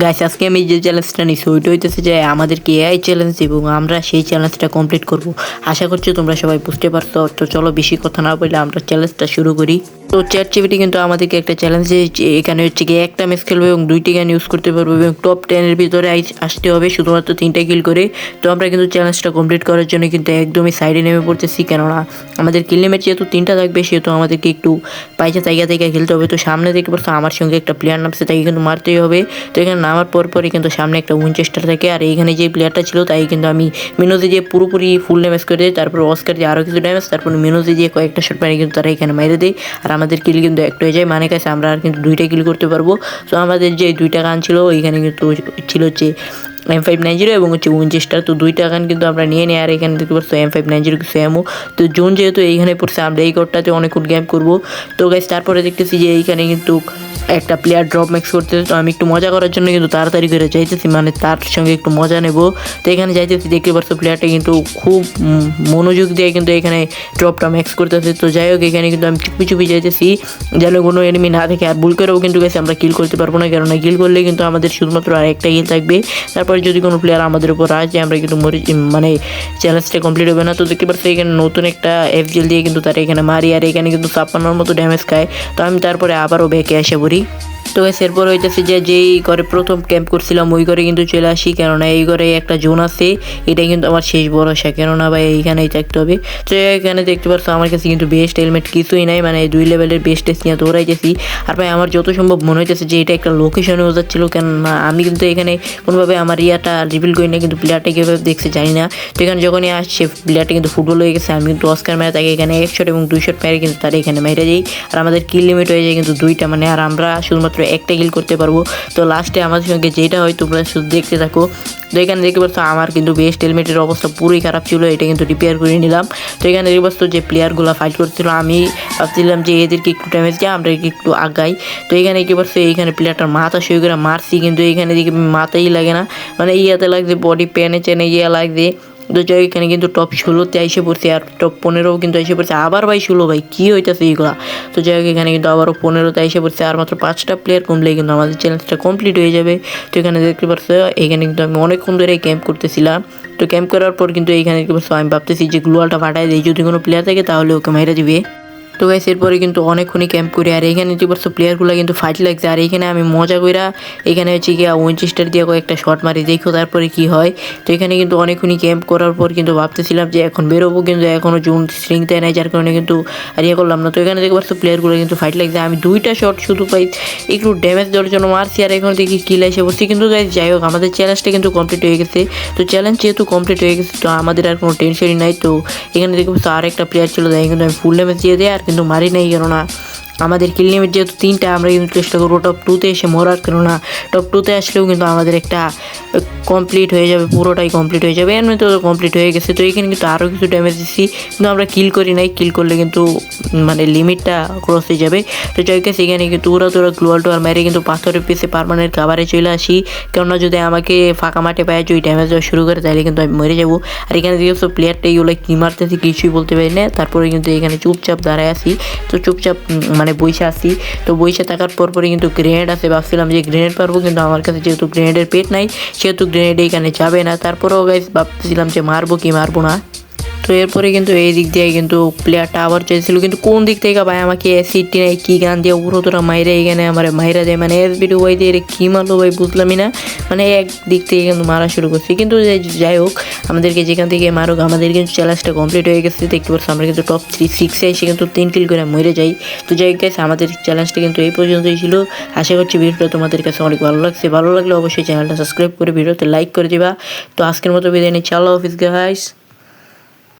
Guys আজকে আমি যে চ্যালেঞ্জটা নিচ্ছি ওইটা হইতেছে যে আমাদেরকে এআই চ্যালেঞ্জ এবং আমরা সেই চ্যালেঞ্জটা কমপ্লিট করব। আশা করছি তোমরা সবাই বুঝতে পারছো। তো চলো বেশি কথা না বলে আমরা চ্যালেঞ্জটা শুরু করি। তো চ্যাটজিপিটি কিন্তু আমাদেরকে একটা চ্যালেঞ্জ দিয়েছে, এখানে হচ্ছে কি একটা ম্যাচ খেলবে এবং 2টি গান ইউজ করতে পারবো এবং টপ 10-এর ভিতরে আসতে হবে শুধুমাত্র 3টা কিল করে। তো আমরা কিন্তু চ্যালেঞ্জটা কমপ্লিট করার জন্য কিন্তু একদমই সাইডে নেমে পড়তেছি, কেননা আমাদের কিল লিমিট যেহেতু 3টা থাকবে সেহেতু আমাদেরকে একটু পাইছে জায়গা থেকে খেলতে হবে। তো সামনে দেখতে পাচ্ছ আমার সঙ্গে একটা প্লেয়ার নামছে, তাকে কিন্তু মারতেই হবে। তো এখানে নামার পরই কিন্তু সামনে একটা উইনচেস্টার থাকে, আর এইখানে যে প্লেয়ারটা ছিল তাই কিন্তু আমি মিনোজে দিয়ে পুরোপুরি ফুল ড্যামেজ করে দিই, তারপর অস্কার দিয়ে আরও কিছু ড্যামেজ, তারপর মিনোজে দিয়ে কয়েকটা শট মারি কিন্তু তারা এখানে মেরে দেয়। আর আমাদের কিল কিন্তু একটা হয়ে যায়, মানে কাছে আমরা আর কিন্তু 2টা কিল করতে পারবো। তো আমাদের যে 2টা গান ছিল ওইখানে কিন্তু ছিল হচ্ছে M590 এবং হচ্ছে উইনচেস্টার। তো 2টা গান কিন্তু আমরা নিয়ে নিই। আর এখানে দেখতে পাচ্ছ M590 কিছু এমও। তো জোন যেহেতু এইখানে পড়ছে আমরা এই কোডটাতে অনেকক্ষণ গেম করবো। তো গাইস তারপরে দেখতেছি যে এইখানে কিন্তু একটা প্লেয়ার ড্রপ ম্যাক্স করতেছে। তো আমি একটু মজা করার জন্য কিন্তু তাড়াতাড়ি করে যাইতেছি, মানে তার সঙ্গে একটু মজা নেব। তো এখানে যাইতেছি, দেখতে পাচ্ছ প্লেয়ারটা কিন্তু খুব মনোযোগ দিয়ে কিন্তু এখানে ড্রপটা ম্যাক্স করতেছে। তো যাই হোক এখানে কিন্তু আমি চুপি চুপি যাইতেছি যেন কোনো এনিমি না দেখে। আর ভুল করেও কিন্তু গেছে আমরা কিল করতে পারবো না, কেননা কিল করলে কিন্তু আমাদের শুধুমাত্র আর একটা কিল থাকবে। তারপরে যদি কোনো প্লেয়ার আমাদের উপর আসে আমরা কিন্তু মানে চ্যালেঞ্জটা কমপ্লিট হবে না। তো দেখতে পাচ্ছি এখানে নতুন একটা এফজেল দিয়ে কিন্তু তারা এখানে মারি, আর এখানে কিন্তু 56 মতো ড্যামেজ খায়। তো আমি তারপরে আবারও ব্যাকে এসে পড়ি। তো এরপর হইতেছে যে যেই ঘরে প্রথম ক্যাম্প করছিলাম ওই ঘরে কিন্তু চলে আসি, কেননা এই ঘরে একটা জোন আছে, এটাই কিন্তু আমার শেষ ভরসা, কেননা ভাই এইখানেই থাকতে হবে। তো এখানে দেখতে পাচ্ছ আমার কাছে কিন্তু বেস্ট হেলমেট কিছুই নাই, মানে 2 লেভেলের বেস্ট টেস্ট নিয়ে দৌড়াইতেছি। আর ভাই আমার যত সম্ভব মনে হইতেছে যে এটা একটা লোকেশনে যাচ্ছিলো, কেননা আমি কিন্তু এখানে কোনোভাবে আমার ইয়াটা রিভিল করি না, কিন্তু প্লেয়ারটা কীভাবে দেখছে জানি না। তো এখানে যখনই আসছে প্লেয়ারটা কিন্তু ফুটবল হয়ে গেছে, আমি কিন্তু অস্কার মেরে তাকে এখানে 1 শট এবং 2 শট মেরে কিন্তু তারা এখানে মেরে যাই। আর আমাদের কিল লিমিট হয়ে যায় কিন্তু 2টা, মানে আর আমরা শুধুমাত্র একটা কিল করতে পারবো। তো লাস্টে আমাদের সঙ্গে যেটা হয় তোমরা শুধু দেখতে থাকো। তো এখানে দেখতে পাচ্ছ আমার কিন্তু বেস্ট হেলমেটের অবস্থা পুরোই খারাপ ছিল, এটা কিন্তু রিপেয়ার করে নিলাম। তো এখানে দেখতে পাচ্ছ যে প্লেয়ারগুলো ফাইট করছিল, আমি ভাবছিলাম যে এদেরকে একটু ড্যামেজ দিয়ে আমরা একটু আগাই। তো এখানে কি পারছো এইখানে প্লেয়ারটার মাথা সই করে মারছি, কিন্তু এইখানে দিকে মাথাই লাগে না, মানে ইয়াতে লাগছে বডি পেনে চেনে ইয়া লাগছে। তো যাই এখানে কিন্তু টপ 16-তে এসে পড়ছে, আর টপ 15 কিন্তু এসে পড়ছে। আবার ভাই 16 ভাই কী হইতেছে এইগুলা। তো যাই হোক এখানে কিন্তু আবারও 15-তে এসে পড়ছে, আর মাত্র 5টা প্লেয়ার কমলেই কিন্তু আমাদের চ্যালেঞ্জটা কমপ্লিট হয়ে যাবে। তো এখানে দেখতে পাচ্ছ এখানে কিন্তু আমি অনেকক্ষণ ধরে ক্যাম্প করতেছিলাম। তো ক্যাম্প করার পর কিন্তু এইখানে দেখতে পাচ্ছ আমি ভাবতেছি যে গ্লোয়ালটা ফাটাই দিই, যদি কোনো প্লেয়ার থাকে তাহলে ওকে মেরে দিবে। তো গাইস এরপরে কিন্তু অনেকক্ষণই ক্যাম্প করি, আর এখানে দেখতে পাচ্ছ প্লেয়ারগুলো কিন্তু ফাইট লাগছে। আর এখানে আমি মজা কইরা এখানে হচ্ছে গিয়া উইনচেস্টার দিয়ে কয়েকটা শট মারি, দেখো তারপরে কি হয়। তো এখানে কিন্তু অনেকক্ষণই ক্যাম্প করার পর কিন্তু ভাবতেছিলাম যে এখন বেরোবো, কিন্তু এখনও জোন স্ট্রিং দেয় নাই, যার কারণে কিন্তু আর ইয়ে করলাম না। তো এখানে দেখতে পাচ্ছ প্লেয়ারগুলো কিন্তু ফাইট লাগছে, আমি 2টা শট শুধু পাই একটু ড্যামেজ দেওয়ার জন্য মারছি, আর এখন দেখি কিল এসে পড়ছি। কিন্তু গাইস যাই হোক আমাদের চ্যালেঞ্জটা কিন্তু কমপ্লিট হয়ে গেছে। তো চ্যালেঞ্জ যেহেতু কমপ্লিট হয়ে গেছে তো আমাদের আর কোনো টেনশনই নাই। তো এখানে দেখতে পাচ্ছ আর একটা প্লেয়ার ছিল, তাই কিন্তু আমি ফুল ড্যামেজ দিয়ে দেয় আর কিন্তু মারি নাই, কেননা আমাদের কিল লিমিট যেহেতু 3টা আমরা কিন্তু চেষ্টা করবো টপ 2-তে এসে মরার, কেননা টপ 2-তে আসলেও কিন্তু আমাদের একটা কমপ্লিট হয়ে যাবে, পুরোটাই কমপ্লিট হয়ে যাবে। এমনি তো কমপ্লিট হয়ে গেছে। তো এখানে কিন্তু আরও কিছু ড্যামেজ দিচ্ছি, কিন্তু আমরা কিল করি নাই, কিল করলে কিন্তু মানে লিমিটটা ক্রস হয়ে যাবে। তো যাই হোক এখানে কিন্তু তোরা গ্লোয়াল টোয়াল মেরে কিন্তু পাথরের পিছে পার্মানেন্ট কাভারে চলে আসি, কেননা যদি আমাকে ফাঁকা মাঠে পায় যদি ড্যামেজ দেওয়া শুরু করে তাহলে কিন্তু আমি মরে যাবো। আর এখানে দেখছো প্লেয়ারটা এগুলো কী মারতেছি কিছুই বলতে পারি না। তারপরে কিন্তু এখানে চুপচাপ দাঁড়ায় আসি, তো চুপচাপ মানে বইসা আসি। তো বইসা থাকার পরে কিন্তু গ্রেনেড আছে, ভাবছিলাম যে গ্রেনেড পারবো, কিন্তু আমার কাছে যেহেতু গ্রেনেডের পেট নাই সেহেতু গ্রেনেড এইখানে যাবে না। তারপরেও গাইস ভাবছিলাম যে মারবো কি মারবো না। তো এরপরে কিন্তু এই দিক দিয়ে কিন্তু প্লেয়ারটা আবার চাইছিল, কিন্তু কোন দিক থেকে ভাই আমাকে অ্যাসিডটি নাই কী গান দিয়ে পুরো তোরা মাইরে এখানে আমার মাইরা দেয়, মানে SBD ওয়াই দিয়ে কী মারলো ভাই বুঝলামই না, মানে এক দিক থেকে কিন্তু মারা শুরু করছি। কিন্তু যাই হোক আমাদেরকে যেখান থেকে মারুক আমাদের কিন্তু চ্যালেঞ্জটা কমপ্লিট হয়ে গেছে। দেখতে পাচ্ছি আমরা কিন্তু টপ 6-এ এসে কিন্তু 3 কিল করে মরে যাই। তো যাই হোক গাইস আমাদের চ্যালেঞ্জটা কিন্তু এই পর্যন্তই ছিল। আশা করছি ভিডিওটা তোমাদের কাছে অনেক ভালো লাগছে, ভালো লাগলে অবশ্যই চ্যানেলটা সাবস্ক্রাইব করে ভিডিওতে লাইক করে দিবা। তো আজকের মতো বিদায় নিচ্ছি, আল্লাহ হাফিজ গাইস।